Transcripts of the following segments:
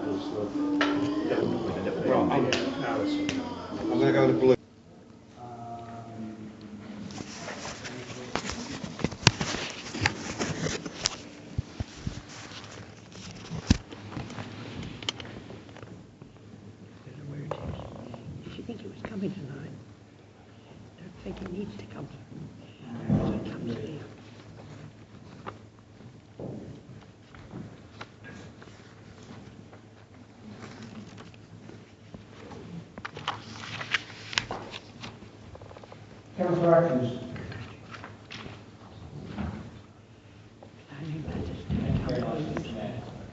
Right, I'm going to go to blue. Councillor Atkins.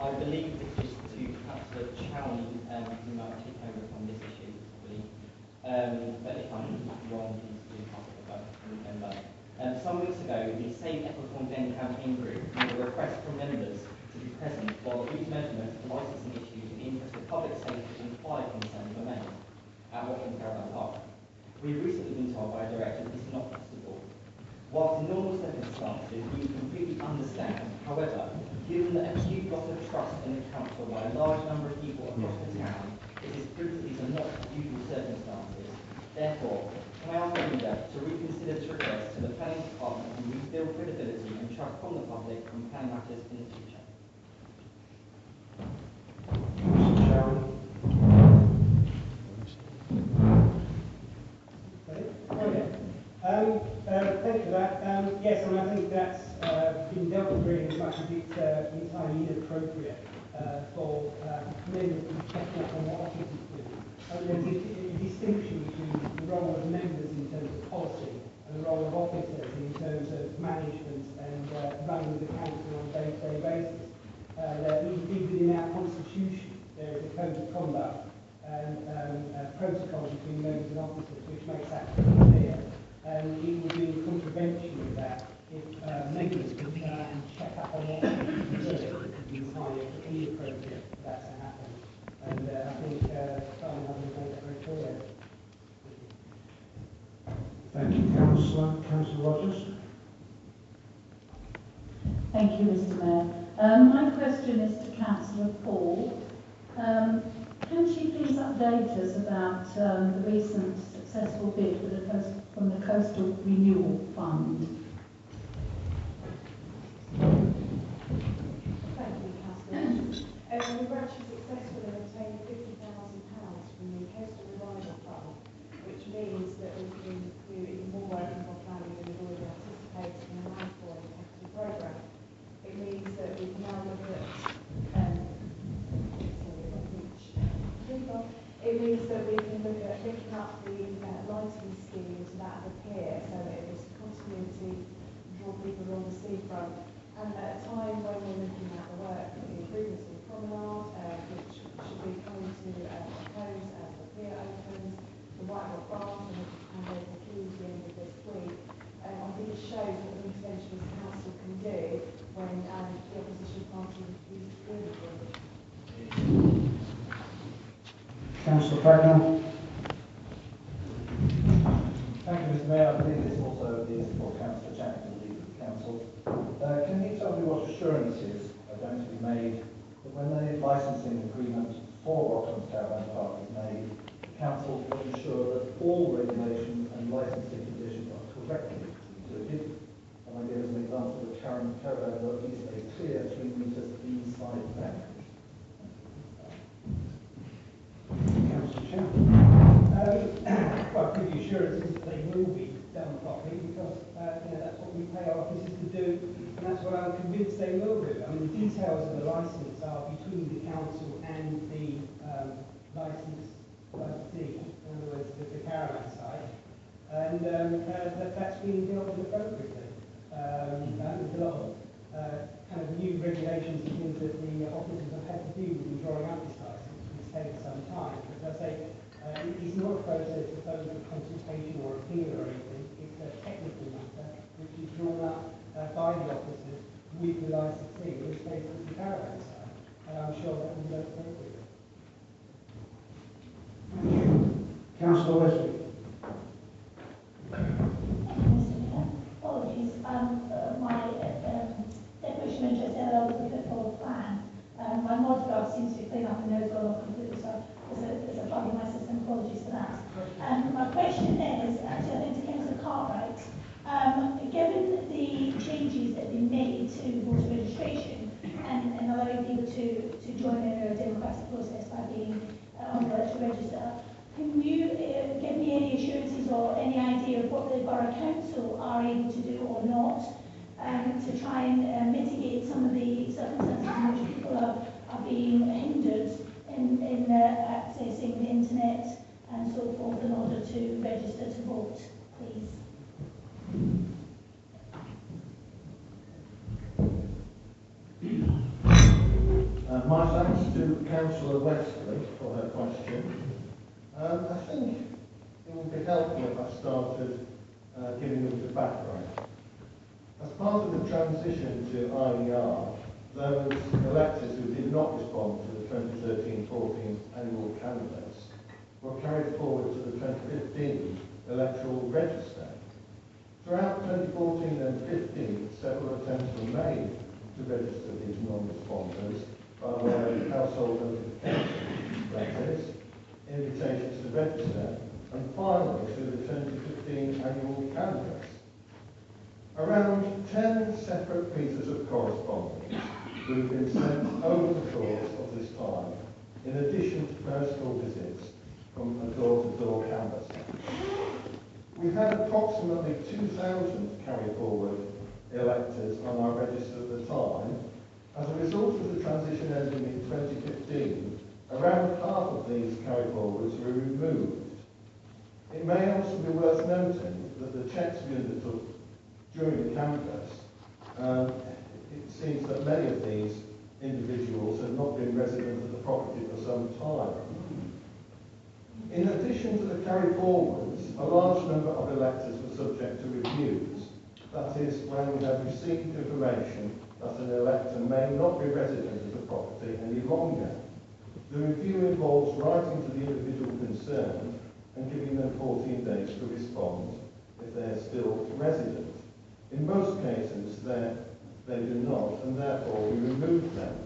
I believe this is to Councillor Chowney, who might take over on this issue, I believe. But if I'm wrong, please do pass it back to the member. Some weeks ago, the Save Ecclesbourne Glen campaign group made a request from members to be present while the route measurement of licensing issues in the interest of public safety and fire concerns were made at Rocklands and Park. We have recently been told by a director this is not possible. Whilst in normal circumstances, we completely understand, however, given that a huge loss of trust in the council by a large number of people across the town, it is proof that these are not usual circumstances. Therefore, can I ask the leader to reconsider this request to the planning department and rebuild credibility and trust from the public on planning matters in the future? Thank you for that. Yes, I think that's been dealt with really as much as it's entirely inappropriate for members to be checking up on what officers do. There's a distinction between the role of members in terms of policy and the role of officers in terms of management and running the council on a day-to-day basis. Indeed, within our constitution, there is a code of conduct and protocol between members and officers, which makes that pretty clear. And it would be in contravention of that if members could check up on what people do. It would be entirely inappropriate for that to happen. And I think Simon has made that very clear. Thank you, Councillor. Councillor Rogers. Thank you, Mr. Mayor. My question is to Councillor Paul. Can she please update us about the recent successful bid from the Coastal Renewal Fund? Thank you, Councillor. We were actually successful in obtaining £50,000 from the Coastal Revival Fund, which means that we can do even more work in Rock Valley than we've already anticipated in the land for the capital programme. It means that we can now look at it means that we can look at picking up the lighting schemes that appear so that it was continuity, draw people along the seafront. And at a time when we're looking at the work, the improvements in the promenade, which should be coming to a close as the pier opens, the White Rock Bath, and there's the queue at the end of this week. I think it shows what the intervention this council can do when the opposition party refuses to do anything. Councillor Cracknell. Thank you, Mr. Mayor. I believe this also is for Councillor Chapman, the leader of the council. Can you tell me what assurances are going to be made that when the licensing agreement for Rocklands Caravan Park is made, the council will ensure that all regulations and licensing conditions are correctly included? And I give as an example the current caravan work is a clear 3 metres inside the boundary. Well, give you assurances that they will be done properly because that's what we pay our officers to do, and that's what I'm convinced they will do. I mean, the details of the licence are between the council and the licensee, in other words, the caravan site, and that's being dealt with appropriately. There's a lot of kind of new regulations and things that the officers have had to do in drawing up this licence, which takes some time. But as I say, it's not a process of consultation or appeal or anything. It's a technical matter which is drawn up by the officers with the licensee, in this case it's the caravan side, and I'm sure that will go appropriately. Councillor Wesley. Apologies. My definition of interest in was a bit full of plan. My modgraph seems to be clean up and knows to voter registration and allowing people to join in a democratic process by being on the electoral register. Can you give me any assurances or any idea of what the Borough Council are able to do or not to try and mitigate some of the circumstances in which people are being hindered in accessing the internet and so forth in order to register to vote, please? My thanks to Councillor Westley for her question. I think it would be helpful if I started giving you the background. As part of the transition to IER, those electors who did not respond to the 2013-14 annual canvass were carried forward to the 2015 electoral register. Throughout 2014 and 15, several attempts were made to register these non-responders by way of household notification letters, invitations to register, and finally through the 2015 annual canvass. Around 10 separate pieces of correspondence would have been sent over the course of this time, in addition to personal visits from a door-to-door canvassing. We had approximately 2,000 carry-forward electors on our register at the time. As a result of the transition ending in 2015, around half of these carry-forwards were removed. It may also be worth noting that the checks we undertook during the canvass, it seems that many of these individuals had not been residents of the property for some time. In addition to the carry-forwards, a large number of electors were subject to reviews. That is, when we have received information that an elector may not be resident of the property any longer. The review involves writing to the individual concerned and giving them 14 days to respond if they are still resident. In most cases, they do not, and therefore we remove them.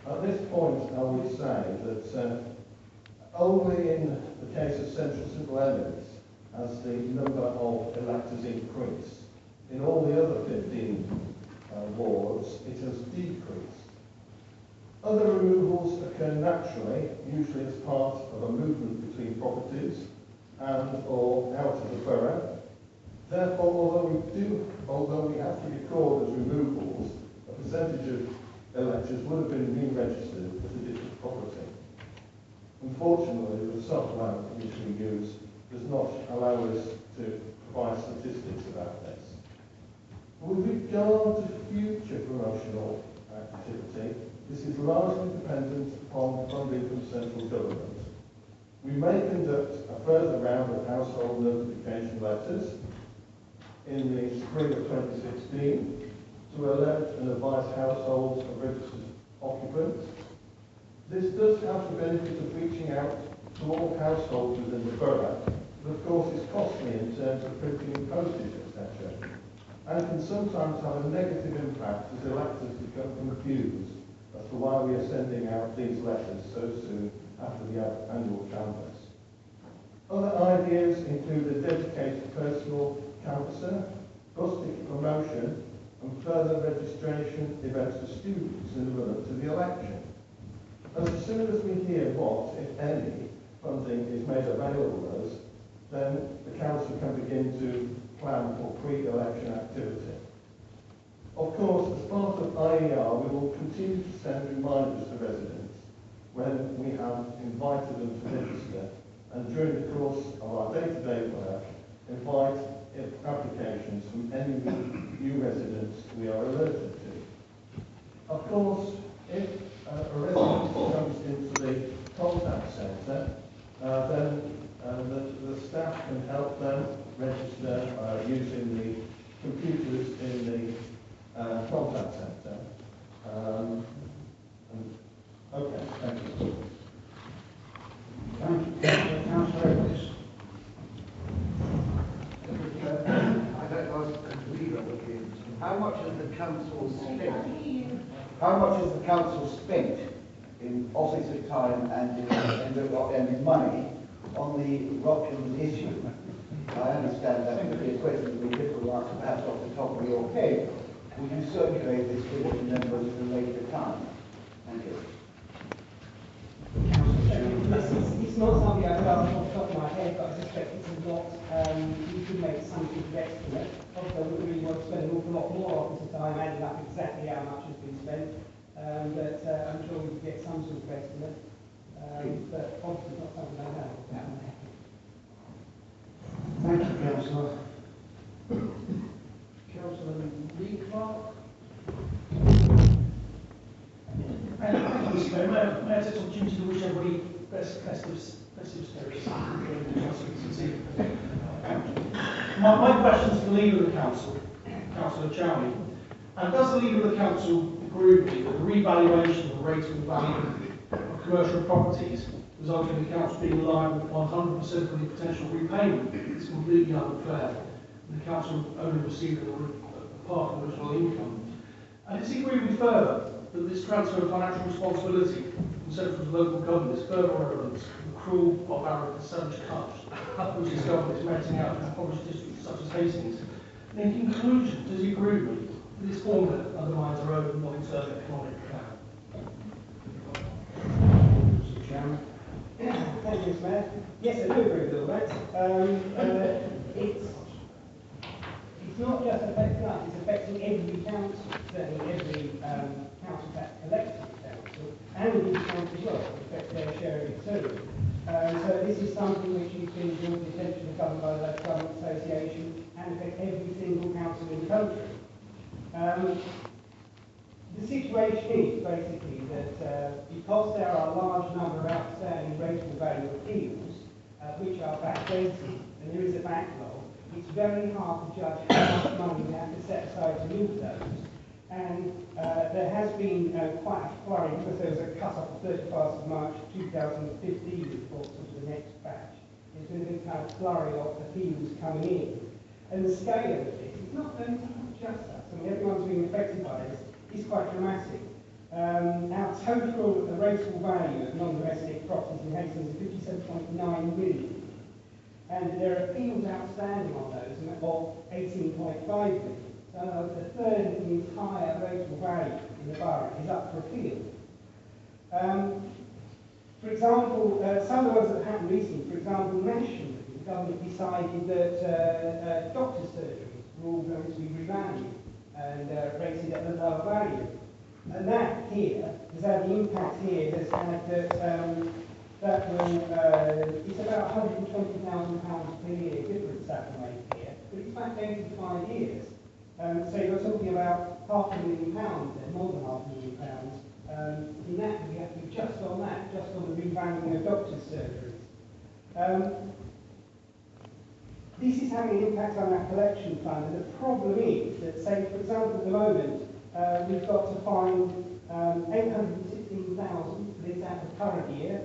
At this point, I would say that only in the case of Central St Leonard's has the number of electors increased. In all the other 15 wards, it has decreased. Other removals occur naturally, usually as part of a movement between properties and or out of the borough. Therefore, although we have to record as removals, a percentage of electors would have been re-registered as a different property. Unfortunately, the software which we use does not allow us to provide statistics about this. With regard to future promotional activity, this is largely dependent upon funding from central government. We may conduct a further round of household notification letters in the spring of 2016 to alert and advise households of registered occupants. This does have the benefit of reaching out to all households within the borough, but of course is costly in terms of printing and postage, etc., and can sometimes have a negative impact as electors become confused as to why we are sending out these letters so soon after the annual canvass. Other ideas include a dedicated personal canvasser, bus ticket promotion, and further registration events for students in the run-up to the election. As soon as we hear what, if any, funding is made available to us, then the council can begin to plan for pre-election activity. Of course, as part of IER, we will continue to send reminders to residents when we have invited them to register, and during the course of our day-to-day work, invite applications from any new residents we are alerted to. Of course, if a resident comes into the contact centre, then the staff can help them register using the computers in the contact centre. Okay, thank you. Thank you. Councillor Evans. I don't know if I can leave it. How much has the council spent? How much has the council spent in officer time and in money on the Rocklands issue? I understand that would be a question that we could answer perhaps off the top of your head. will you circulate this figure to members at a later time? Thank you. It's not something I've got off the top of my head, but I suspect it's a lot. You could make some sort of estimate. Obviously, I wouldn't really want to spend an awful lot more officer time adding up exactly how much has been spent, but I'm sure we could get some sort of estimate. But obviously, not something I know off the top of my head. Thank you, Councillor. Councillor Lee Clark. Thank you, Mr. Mayor. May I take this opportunity to wish everybody festive spirits. My question is to the Leader of the Council, Councillor Chowney. And does the Leader of the Council agree with me that the revaluation of the rateable value of commercial properties resulting in the Council being liable for 100% of the potential repayment is completely unfair, and the Council only receiving a part of the original income? And does he agree with me further that this transfer of financial responsibility from central to local government is further evidence of the cruel, barbaric and savage touch which this government is meting out in impoverished districts such as Hastings? And in conclusion, does he agree with me that this formula undermines our own long-term economic plan? Mr. Chairman. Thank you, Mr. Mayor. Yes, I do agree with all that. It's not just affecting us, it's affecting every council, certainly every council tax collecting council, and each council as well, affect their share of it too. So this is something which has been brought to the attention of government by the Local Government Association and affect every single council in the country. The situation is basically that because there are a large number of outstanding rateable value appeals, which are backdated, and there is a backlog, it's very hard to judge how much money we have to set aside to move those. And there has been quite a flurry, because there was a cut-off of 31st of March 2015 reports of the next batch. There's been a big kind of flurry of appeals coming in. And the scale of this, it's not just us. I mean, everyone's being affected by this. It's quite dramatic. Our total rateable value of non-domestic properties in Hastings is 57.9 million. And there are appeals outstanding on those of 18.5 million. So a third of the entire rateable value in the borough is up for appeal. For example, some of the ones that happened recently, for example, nationally, the government decided that doctor's surgeries were all going to be revalued and rated at a lower value. And that here has had the impact here, has had that will, it's about £120,000 per year difference that will make here, but it's backdated to 5 years. So you're talking about £500,000 there, more than £500,000. In that, we have to be just on that, just on the revaluing of doctor's surgeries. This is having an impact on our collection fund, and the problem is that, say, for example, at the moment, we've got to find 816,000 for this out of the current year,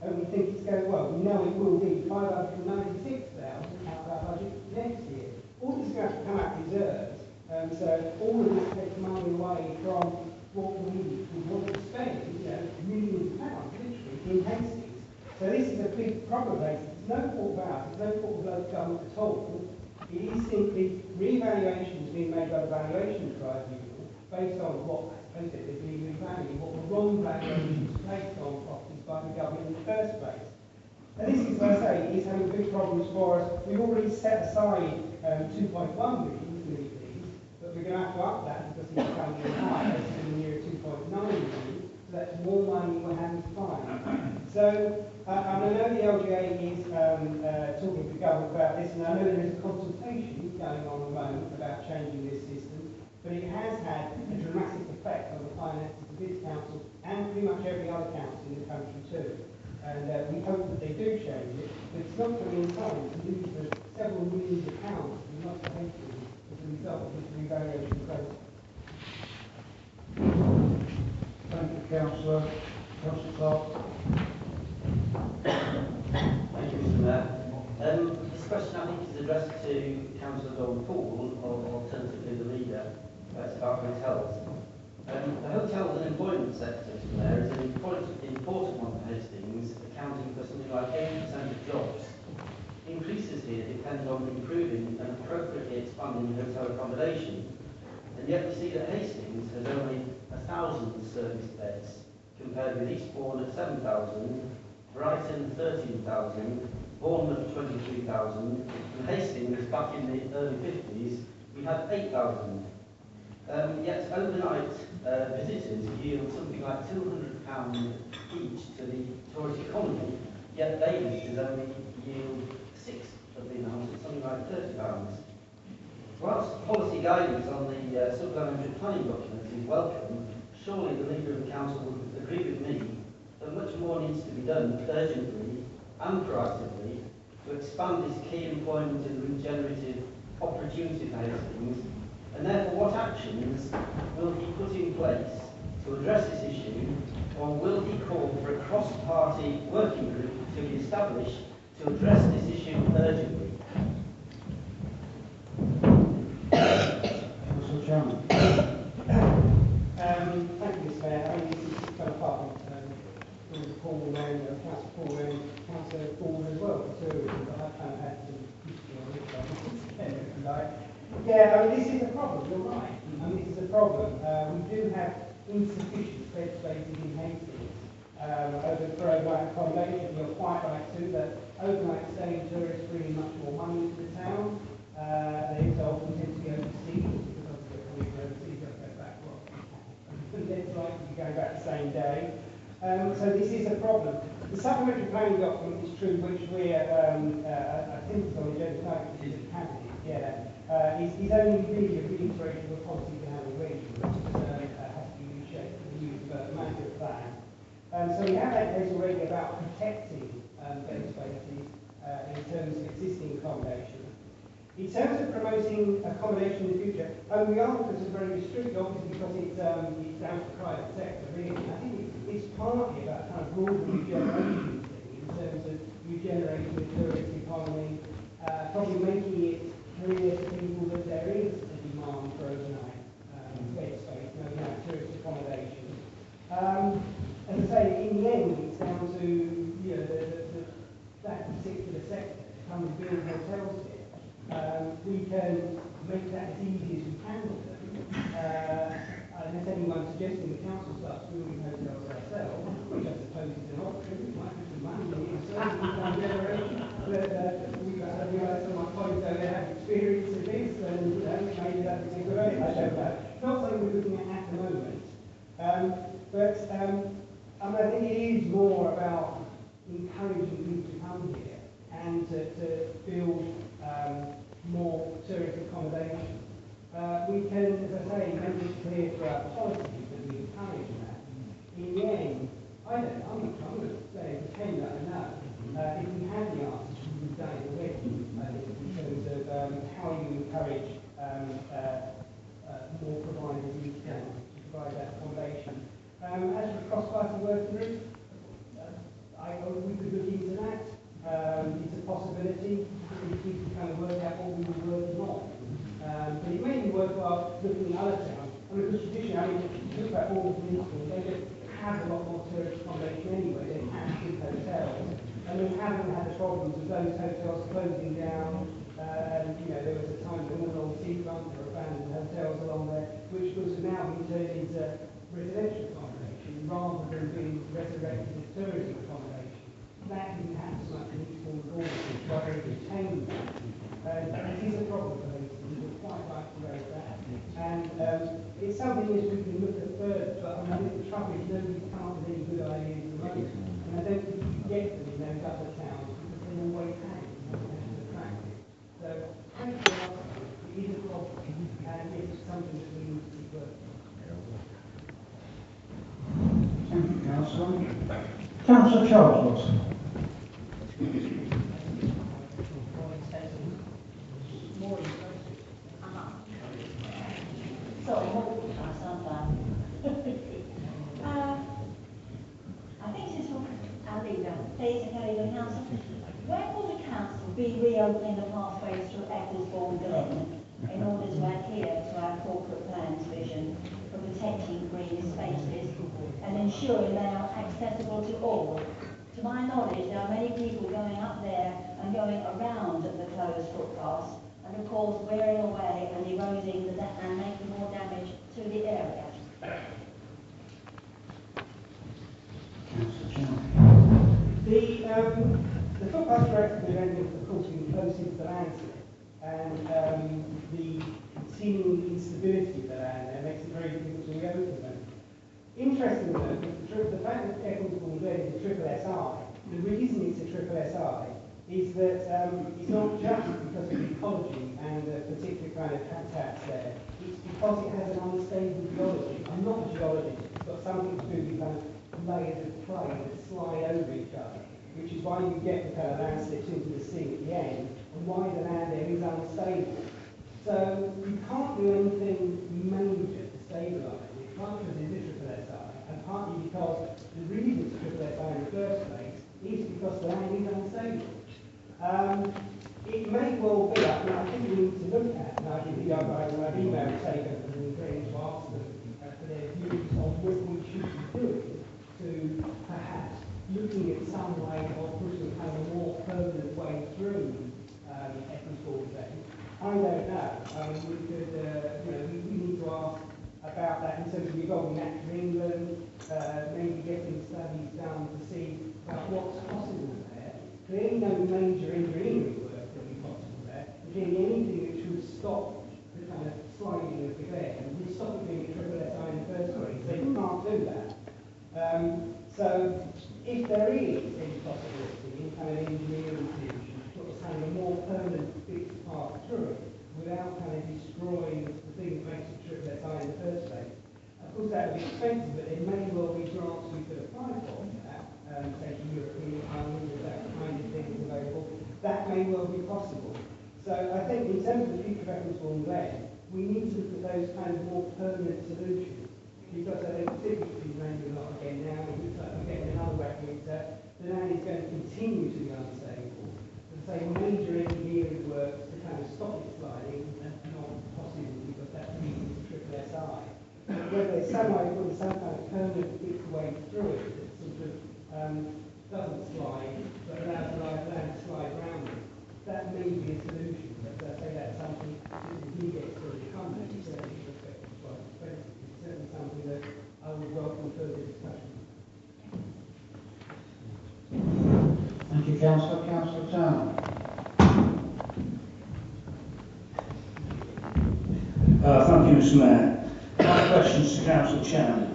and we think it's going well. We know it will be 596,000 out of our budget next year. All this is going to come out of reserves, so all of this takes money away from what we want to spend, millions of pounds, literally, in Hastings. So this is a big problem, Hastings. It's no fault of ours, it's no fault of local government at all. It is simply re-evaluations being made by the valuation tribunal based on what is being revalued, what the wrong valuations placed on properties by the government in the first place. And this is, as I say, is having big problems for us. We've already set aside 2.1 million to meet these, but we're going to have to up that because it's coming in higher, it's in the year 2.9 million, so that's more money we're having to find. So, and I know the LGA is talking to the government about this, and I know there is a consultation going on at the moment about changing this system, but it has had a dramatic effect on the finances of this council and pretty much every other council in the country too. And we hope that they do change it, but it's not coming in time to lose the several millions of pounds we must have Hastings as a result of this revaluation process. Thank you, Councillor. Councillor Clark. Thank you, Mr. Mayor. This question I think is addressed to Councillor Don Paul, or alternatively the leader. It's about hotels. The hotels and employment sector, Mr. Mayor, is an important one for Hastings, accounting for something like 80% of jobs. Increases here depend on improving and appropriately expanding hotel accommodation, And yet we see that Hastings has only 1,000 service beds, compared with Eastbourne at 7,000, Brighton 13,000, Bournemouth 23,000, and Hastings back in the early 50s, we had 8,000. Yet overnight visitors yield something like £200 each to the tourist economy, yet day visitors only yield 6 of the amount, it's something like £30. Whilst policy guidance on the supplementary planning documents is welcome, surely the Leader of the Council would agree with me that much more needs to be done urgently and proactively to expand this key employment and regenerative opportunity for Hastings, and therefore what actions will he put in place to address this issue, or will he call for a cross-party working group to be established to address this issue urgently? Councillor Chairman. Thank you, Mr. Mayor. I mean, this is kind of part of Paul and Councillor Paul and Councillor Paul as well, for tourism, but I kind of had some history on this one, if you like. Yeah, I mean, this is a problem, you're right. I mean, this is a problem. We do have insufficient bed spaces in Hastings for overnight accommodation. You're quite right too that overnight staying tourists bring in much more money into the town. They often tend to be overseas, because they're coming from overseas, they'll go back, well, it's likely to go back the same day. So this is a problem. The supplementary planning document is true, which we're, I think it's on the agenda tonight, which is a cabinet, is only really a reiteration of a policy we have already, which has to be reshaped for the new management plan. So we have that case already about protecting bed spaces in terms of existing accommodation. In terms of promoting accommodation in the future, we are looking at very restricted, obviously, because it's down to the private sector, really. I think it's partly about kind of broader regeneration thing, in terms of regenerating the tourist economy, probably making it clear to people that there is a demand for overnight bed space, overnight tourist accommodation. As I say, in the end, it's down to that particular sector to come and build hotels here. We can make that as easy as we can with them. Unless anyone suggesting the council starts building hotels ourselves, which I suppose is an option, we might have some money in it, certainly we can generate. But I realise some of my colleagues over there have experience in this, and maybe that would be a good idea. I don't know. Not something we're looking at the moment. I think it is more about encouraging people to come here and to build more tourist accommodation. We can, as I say, make it clear through our policies that we encourage that. In the end, I'm going to say, pretend that I know. If we had the answers, we would have done it already, I think, in terms of how you encourage more providers in town to provide that accommodation. As for the cross-party working group, we could look into that. It's a possibility. We can kind of work out what we were working on. But it may be worthwhile looking at other towns. I mean, because traditionally, look at all the municipalities, they don't have a lot more tourist accommodation anyway. They have big hotels. And we haven't had the problems of those hotels closing down. There was a time when all on the seafront, there were abandoned hotels along there, which was now being turned into residential accommodation rather than being resurrected as tourism accommodation. That didn't happen so much in Eastbourne Glen, but they retained that. It is a problem for Hastings, we're quite right to raise that. And it's something that we can look at further, but I think the trouble is nobody's come up with any good ideas at the moment. And I don't think you get them in those other towns because they always have attractive. So, thank you very much. It is a problem, and it's something that we need to keep working on. Thank you, Councillor. Councillor Charles Wilson. Sorry, multiple times, I think this is from our leader, Peter Kelly, the council. When will the council be reopening the pathways through Ecclesbourne Glen in order to adhere to our corporate plan's vision for protecting green spaces and ensuring they are accessible to all? To my knowledge, there are many people going up there and going around the closed footpaths, and of course wearing away and eroding and making more damage interesting though, because the fact that Ecclesbourne Glen is a triple SI, the reason it's a triple SI is that it's not just because of the ecology and the particular kind of habitats there, it's because it has an unstable geology. I'm not a geologist, it's got something to do with kind of layers of clay that slide over each other, which is why you get the kind of landslips into the sea at the end, and why the land there is unstable. So you can't do anything major to stabilise it, partly because it's a triple SI, and partly because the reason it's a triple SI in the first place is because the land is unstable. It may well be, I think we need to look at, and I think the young guys I've emailed Taken and we're going to ask them for their views on what we should be doing to perhaps looking at some way of pushing kind of a more permanent way through Ecclesbourne Glen. I don't know. We could, we need to ask about that in terms of evolving natural England, maybe getting studies done to see about what's possible there. Clearly no major engineering work will be possible there. Clearly anything which would stop the kind of sliding of the Glen and would stop it being a triple SI in the first place. They can't do that. So if there is any possibility in kind of engineering solutions to put a kind of a more permanent fixed path through it without kind of destroying the thing that makes it triple SI in the first place, of course that would be expensive, but there may well be grants we could apply for that, say the European Union, with that kind of thing available. That may well be possible. So I think in terms of the future of Ecclesbourne Glen, we need to look at those kind of more permanent solutions. Because I think typically raining a lot again now, it looks like we're getting another wet winter, the land is going to continue to be unstable. And so major engineering works to kind of stop it sliding and not possible because that means triple SI. Whether there's some way of putting some kind of permanent fixed way through it that sort of doesn't slide, but allows the land to slide around it, that may be a solution. But I say that's something that we get through the economy, certainly respect to quite expensive. Certainly something that I would welcome further discussion. Thank you, Councillor. Councillor Turner. Thank you, Mr. Mayor. My questions to Council Chairman.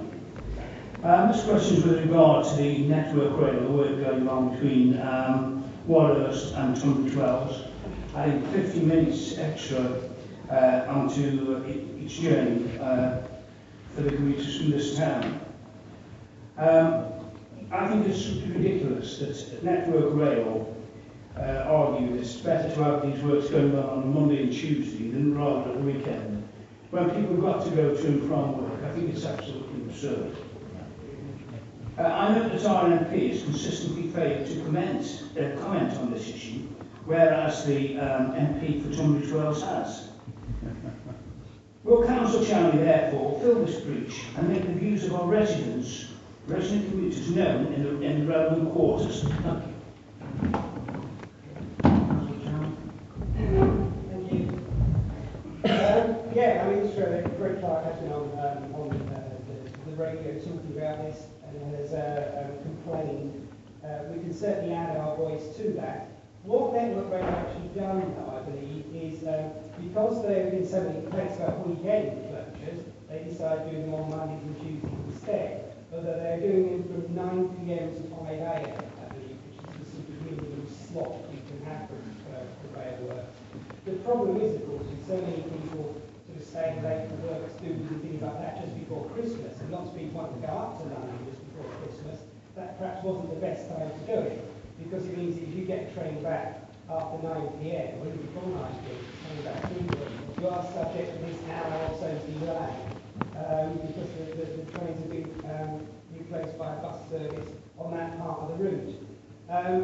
This question is with regard to the network rail, the work going on between Warhurst and Tunbridge Wells, adding 50 minutes extra onto its journey for the commuters from this town. I think it's ridiculous that Network Rail argue it's better to have these works going on a Monday and Tuesday than rather at the weekend, when people have got to go to and from work. I think it's absolutely absurd. I know that our MP has consistently failed to comment on this issue, whereas the MP for Tunbridge Wells has. Will Council Chairman therefore fill this breach and make the views of our resident commuters known in the relevant quarters? Thank you. Thank you. Yeah, I mean, it's true. Greg Clark has been on the radio talking about this and has complained. We can certainly add our voice to that. What Network Rail actually done, though, I believe, is because there have been so many complaints about weekend closures, they decided doing them on Mondays and Tuesdays instead. Although they're doing them from 9 p.m. to 5 a.m., I believe, which is the sort of minimum slot you can have for rail work. The problem is, of course, with so many people sort of staying late for work, students and things like that just before Christmas, and lots of people want to go up to London just before Christmas, that perhaps wasn't the best time to do it. Because it means that if you get a train back after 9 p.m, or even before 9 p.m, coming back to England, you are subject to this hour or so delay, because the trains have been replaced by a bus service on that part of the route.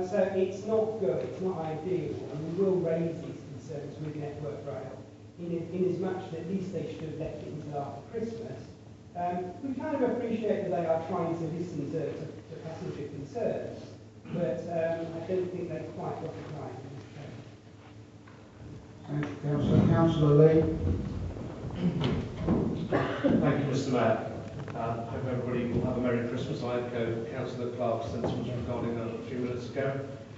So it's not good, it's not ideal, and we will raise these concerns with Network Rail, in as much that at least they should have left it until after Christmas. We kind of appreciate that they are trying to listen to passenger concerns, but I don't think they've quite got it right in this case. Thank you, Councillor. Councillor Lee. Thank you, Mr. Mayor. I hope everybody will have a Merry Christmas. I echo Councillor Clark's sentiments regarding that a few minutes ago.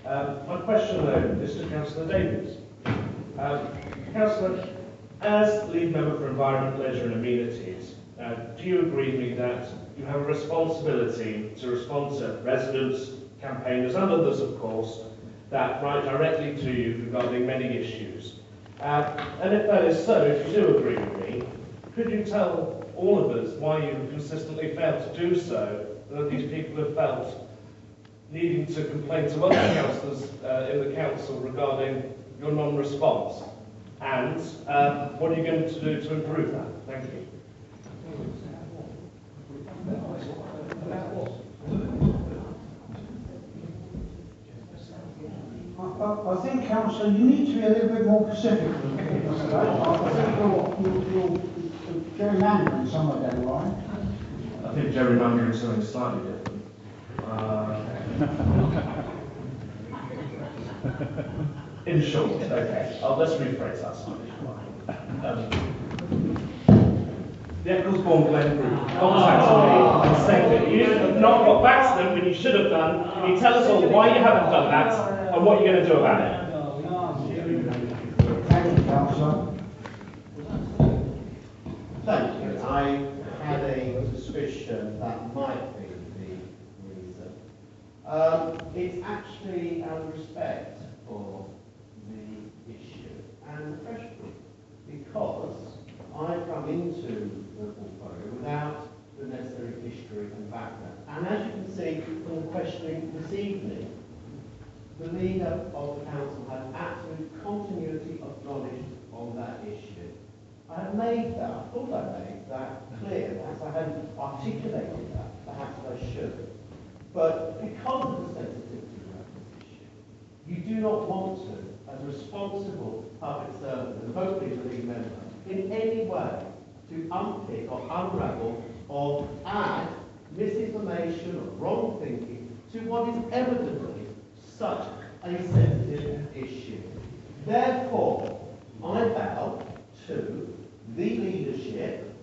My question, though, is to Councillor Davis. Councillor, as lead member for Environment, Leisure and Amenities, do you agree with me that you have a responsibility to respond to residents, campaigners and others, of course, that write directly to you regarding many issues. And if that is so, if you do agree with me, could you tell all of us why you have consistently failed to do so, that these people have felt needing to complain to other councillors in the council regarding your non-response? And what are you going to do to improve that? Thank you. I think, Councillor, you need to be a little bit more specific. I think you're gerrymandering somewhere down the line. I think gerrymandering is something slightly different. In short, okay, let's rephrase that slightly. The Ecclesbourne Glen group contacted me and said that you have not got back to them when you should have done. Can you tell us all why you haven't done that and what you're going to do about it? Thank you, Councillor. Thank you. I had a suspicion that might be the reason. It's actually out of respect for the issue and the question, because I've come into the portfolio without the necessary history and background. And as you can see from the questioning this evening, the leader of the council had absolute continuity of knowledge on that issue. I have made that, I thought I made that clear, perhaps I hadn't articulated that, perhaps I should. But because of the sensitivity around this issue, you do not want to, as a responsible public servant, and hopefully the league member, in any way to unpick or unravel or add misinformation or wrong thinking to what is evidently such a sensitive issue. Therefore, I bow to the leadership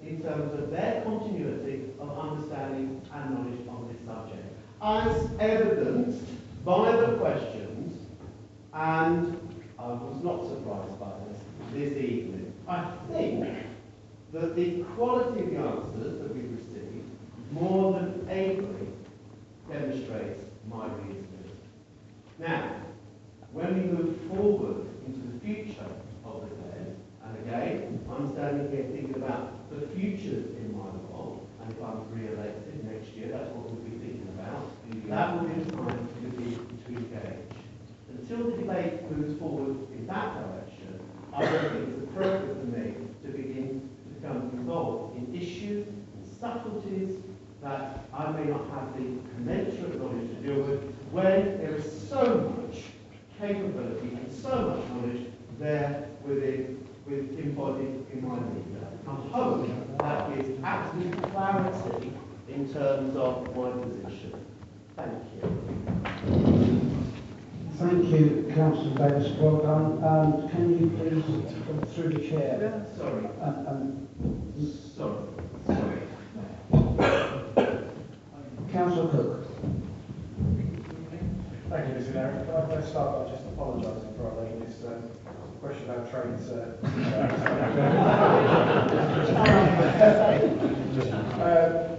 in terms of their continuity of understanding and knowledge on this subject, as evidenced by the questions, and I was not surprised by this evening. I think that the quality of the answers that we've received more than ably demonstrates my reasoning. Now, when we move forward into the future of the Glen, and again, I'm standing here thinking about the futures in my role, and if I'm re-elected next year, that's what we'll be thinking about. That will be the time to engage. Until the debate moves forward in that direction, I don't think it's appropriate for me to begin to become involved in issues and subtleties that I may not have the commensurate knowledge to deal with, when there is so much capability and so much knowledge there embodied in my leader. I hope that gives absolute clarity in terms of my position. Thank you. Thank you, Councillor Davis. Well done. And can you please, through the chair? Sorry. Sorry. Councillor Cook. Thank you, Mr. Mayor. Can I first start by just apologising for asking this question about trains?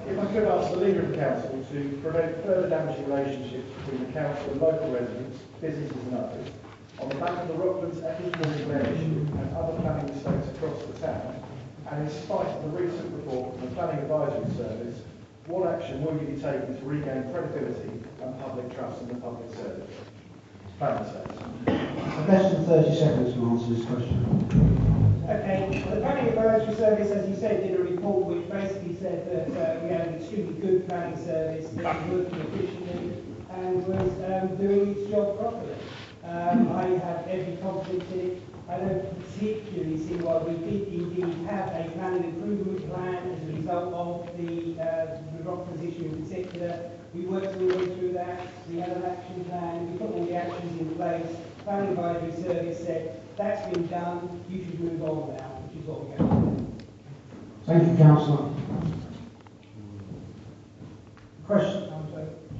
If I could ask the leader of the council to prevent further damaging relationships between the council and local residents, businesses and others, on the back of the Rocklands and Ecclesbourne Glen issue and other planning mistakes across the town, and in spite of the recent report from the Planning Advisory Service, what action will you be taking to regain credibility and public trust in the public service? Planning service. Less than 30 seconds to answer this question. Okay, the Planning Advisory Service, as you said, did a report which basically said that we had an extremely good planning service that was working efficiently and was doing its job properly. I have every confidence in it. I don't particularly see why we did indeed have a planning improvement plan as a result of the Rocklands issue in particular. We worked our way through that. We had an action plan. We put all the actions in place. Planning Advisory Service said, that's been done. You should move on now, which is what we're going to do. Thank you, Councillor.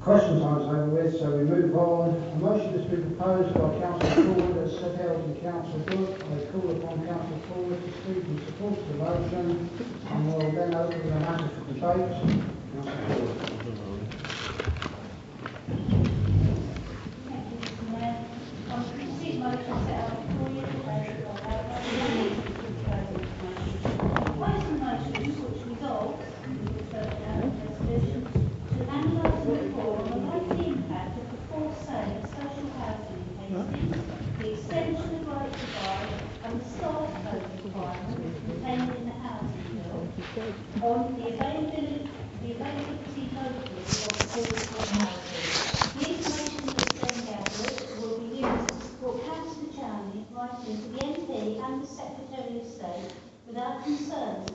Question time's over with, so we move on. A motion has been proposed by Councillor Ford as set out in Councillor Book. I call upon Councillor Ford to speak in support of the motion, and we'll then open the matter for debate. The extension of right to buy and the start code requirements contained in the housing bill on the availability locally of affordable housing. The information that's then gathered will be used to support Councillor Chowney's writing to the MP and the Secretary of State with our concerns